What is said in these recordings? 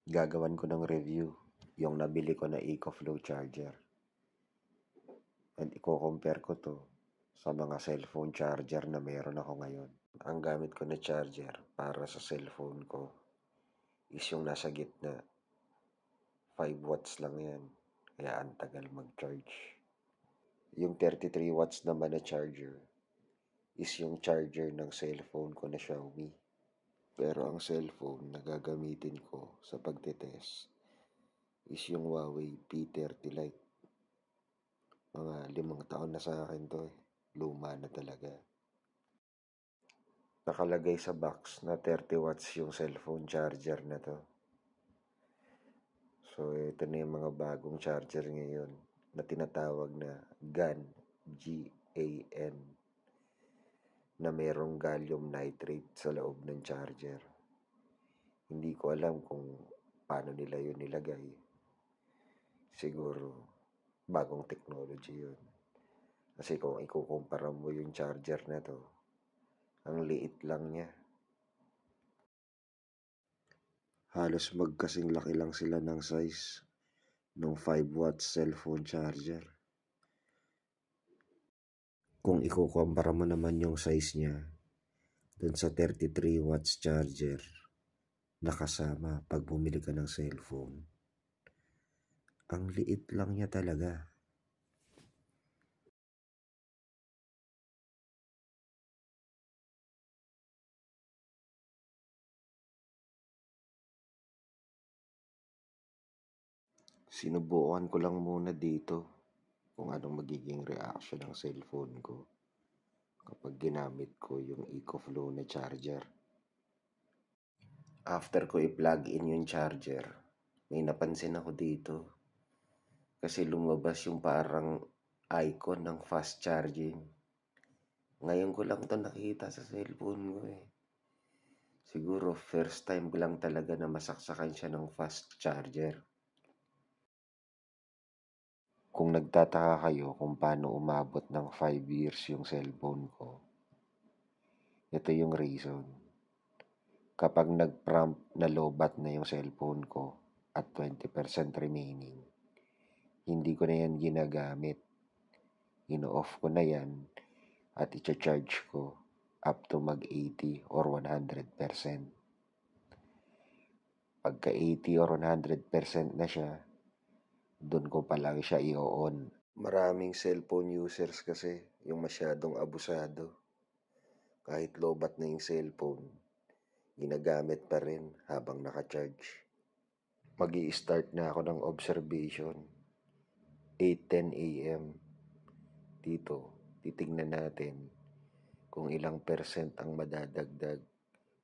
Gagawan ko ng review yung nabili ko na EcoFlow charger. And i-compare ko to sa mga cellphone charger na meron ako ngayon. Ang gamit ko na charger para sa cellphone ko is yung nasa gitna. 5 watts lang yan. Kaya ang tagal mag-charge. Yung 33 watts naman na charger is yung charger ng cellphone ko na Xiaomi. Pero ang cellphone na gagamitin ko sa pagtitest is yung Huawei P30 Lite. Mga 5 taon na sa akin to eh. Luma na talaga. Nakalagay sa box na 30 watts yung cellphone charger na to. So ito na yung mga bagong charger ngayon na tinatawag na GAN, G-A-N, na merong gallium nitrate sa loob ng charger. Hindi ko alam kung paano nila yun nilagay. Siguro bagong technology yun. Kasi kung ikukumpara mo yung charger na to, ang liit lang niya. Halos magkasing laki lang sila ng size ng 5 watts cellphone charger. Kung ikukumpara mo naman yung size niya dun sa 33 watts charger na kasama pag bumili ka ng cellphone, ang liit lang niya talaga. Sinubukan ko lang muna dito kung anong magiging reaction ng cellphone ko kapag ginamit ko yung EcoFlow na charger. After ko i-plug in yung charger, may napansin ako dito. Kasi lumabas yung parang icon ng fast charging. Ngayon ko lang to nakita sa cellphone ko eh. Siguro first time ko lang talaga na masaksakan siya ng fast charger. Kung nagtataka kayo kung paano umabot ng 5 years yung cellphone ko, ito yung reason. Kapag nag-prompt na lobat na yung cellphone ko at 20% remaining, hindi ko na yan ginagamit. Ino-off ko na yan at i-charge ko up to mag 80 or 100%. Pagka 80 or 100% na siya, doon ko pa lang siya i-on. Maraming cellphone users kasi yung masyadong abusado. Kahit lobat na yung cellphone, ginagamit pa rin habang naka-charge. Mag-i-start na ako ng observation. 8:10 a.m. Dito, titignan natin kung ilang percent ang madadagdag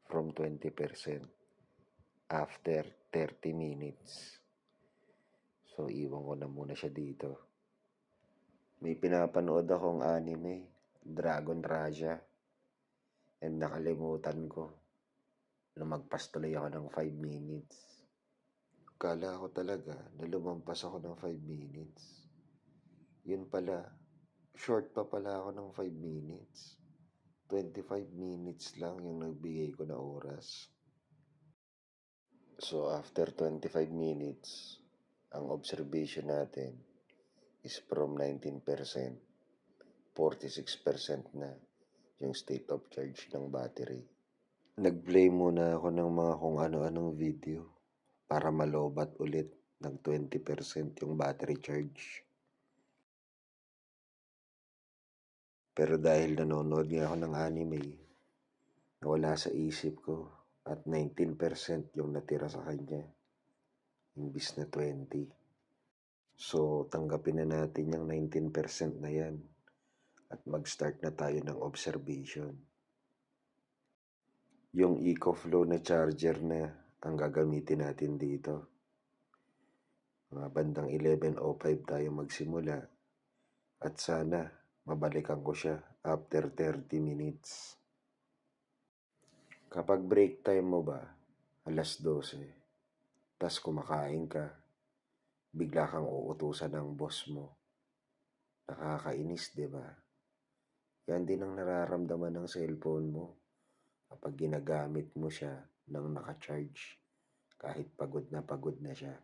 from 20% after 30 minutes. So, iwan ko na muna siya dito. May pinapanood akong anime, Dragon Raja. And nakalimutan ko na magpastuloy ako ng 5 minutes. Kala ko talaga na lumampas ako ng 5 minutes. Yun pala, short pa pala ako ng 5 minutes. 25 minutes lang yung nagbigay ko na oras. So after 25 minutes, ang observation natin is from 19%, 46% na yung state of charge ng battery. Nag-play muna ako ng mga kung ano-anong video para malobat ulit ng 20% yung battery charge. Pero dahil nanonood nga ako ng anime, nawala sa isip ko at 19% yung natira sa kanya, imbis na 20. So, tanggapin na natin yung 19% na yan at mag-start na tayo ng observation. Yung EcoFlow na charger na ang gagamitin natin dito. Mga bandang 11:05 tayo magsimula at sana mabalikan ko siya after 30 minutes. Kapag break time mo ba, 12:00, tas kumakain ka, bigla kang uutusan ng boss mo. Nakakainis, diba? Yan din ang nararamdaman ng cellphone mo kapag ginagamit mo siya ng naka-charge kahit pagod na siya.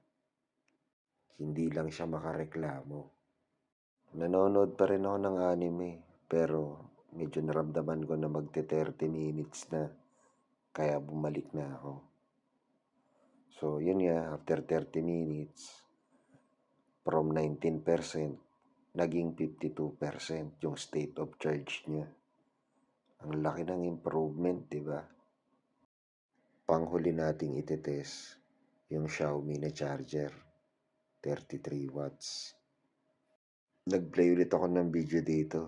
Hindi lang siya makareklamo. Nanonood pa rin ako ng anime, pero medyo naramdaman ko na magte-30 minutes na, kaya bumalik na ako. So yun nga, after 30 minutes, from 19%, naging 52% yung state of charge niya. Ang laki ng improvement, di ba? Panghuli nating itetest yung Xiaomi na charger, 33 watts. Nag-play ulit ako ng video dito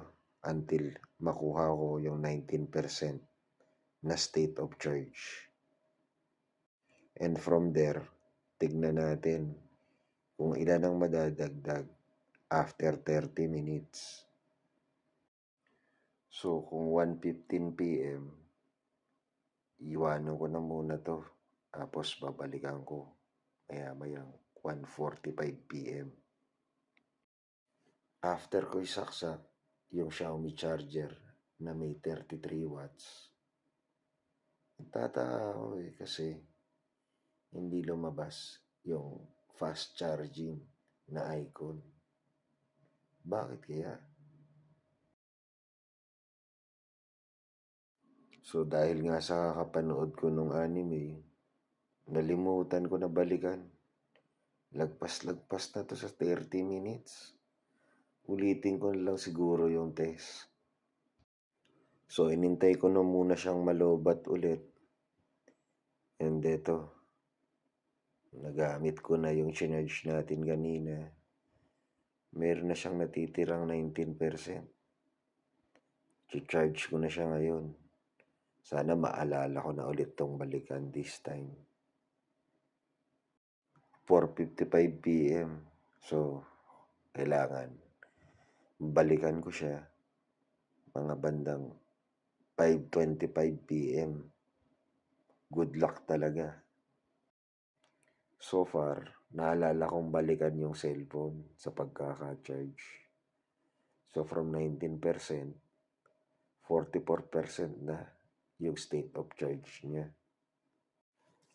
until makuha ko yung 19% na state of charge. And from there, tignan natin kung ilan ang madadagdag after 30 minutes. So kung 1:15 p.m., iwanan ko na muna to. Tapos babalikan ko maya-mayang 1:45 p.m. After ko isaksak yung Xiaomi charger na may 33 watts, nagtataka ako kasi hindi lumabas yung fast charging na icon. Bakit kaya? So dahil nga sa kakapanood ko nung anime, nalimutan ko na balikan. Lagpas na to sa 30 minutes. Ulitin ko na lang siguro yung test. So inintay ko na muna siyang malobat ulit. And eto, nagamit ko na yung chinarge natin kanina. Meron na siyang natitirang 19%. Charge ko na siya ngayon. Sana maalala ko na ulit tong balikan this time. 4:55 p.m. So, kailangan balikan ko siya mga bandang 5:25 p.m. Good luck talaga. So far, naalala kong balikan yung cellphone sa pagkaka-charge. So from 19%, 44% na yung state of charge niya.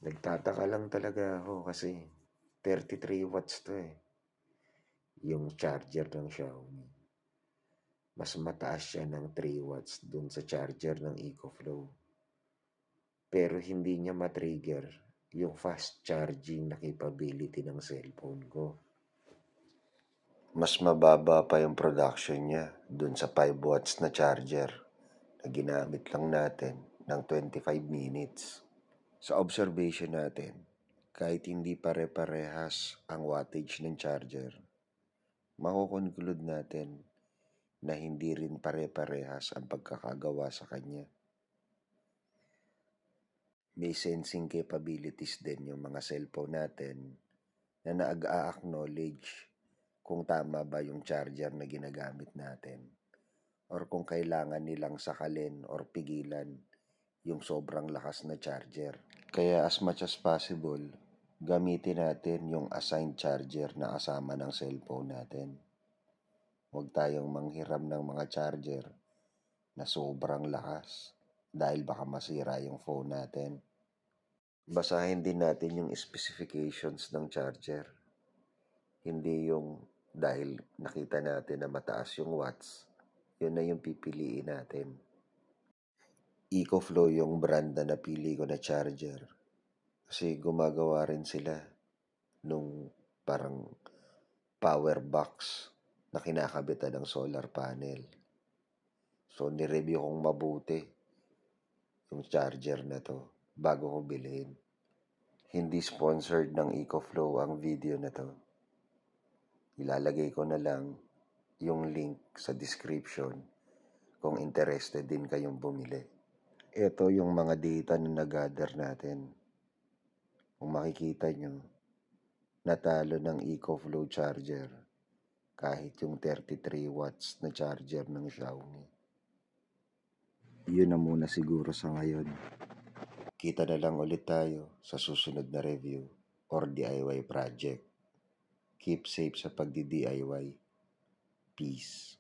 Nagtataka lang talaga ako kasi 33 watts to yung charger ng Xiaomi. Mas mataas siya ng 3 watts dun sa charger ng EcoFlow. Pero hindi niya matrigger yung fast charging na capability ng cellphone ko. Mas mababa pa yung production niya dun sa 5 watts na charger na ginamit lang natin ng 25 minutes. Sa observation natin, kahit hindi pare-parehas ang wattage ng charger, makukonclude natin na hindi rin pare-parehas ang pagkakagawa sa kanya. May sensing capabilities din yung mga cellphone natin na nag-a-acknowledge kung tama ba yung charger na ginagamit natin or kung kailangan nilang sakalin or pigilan yung sobrang lakas na charger. Kaya as much as possible, gamitin natin yung assigned charger na kasama ng cellphone natin. Huwag tayong manghiram ng mga charger na sobrang lakas dahil baka masira yung phone natin. Basahin din natin yung specifications ng charger. Hindi yung dahil nakita natin na mataas yung watts, yun na yung pipiliin natin. EcoFlow yung brand na napili ko na charger. Kasi gumagawa rin sila nung parang power box na kinakabitan ng solar panel. So, nireview kong mabuti yung charger na to bago ko bilhin. Hindi sponsored ng EcoFlow ang video na to. Ilalagay ko na lang yung link sa description kung interested din kayong bumili. Ito yung mga data na nag-gather natin. Kung makikita nyo, natalo ng EcoFlow charger kahit yung 33 watts na charger ng Xiaomi. Yun na muna siguro sa ngayon. Kita na lang ulit tayo sa susunod na review or DIY project. Keep safe sa pagdi-DIY. Peace.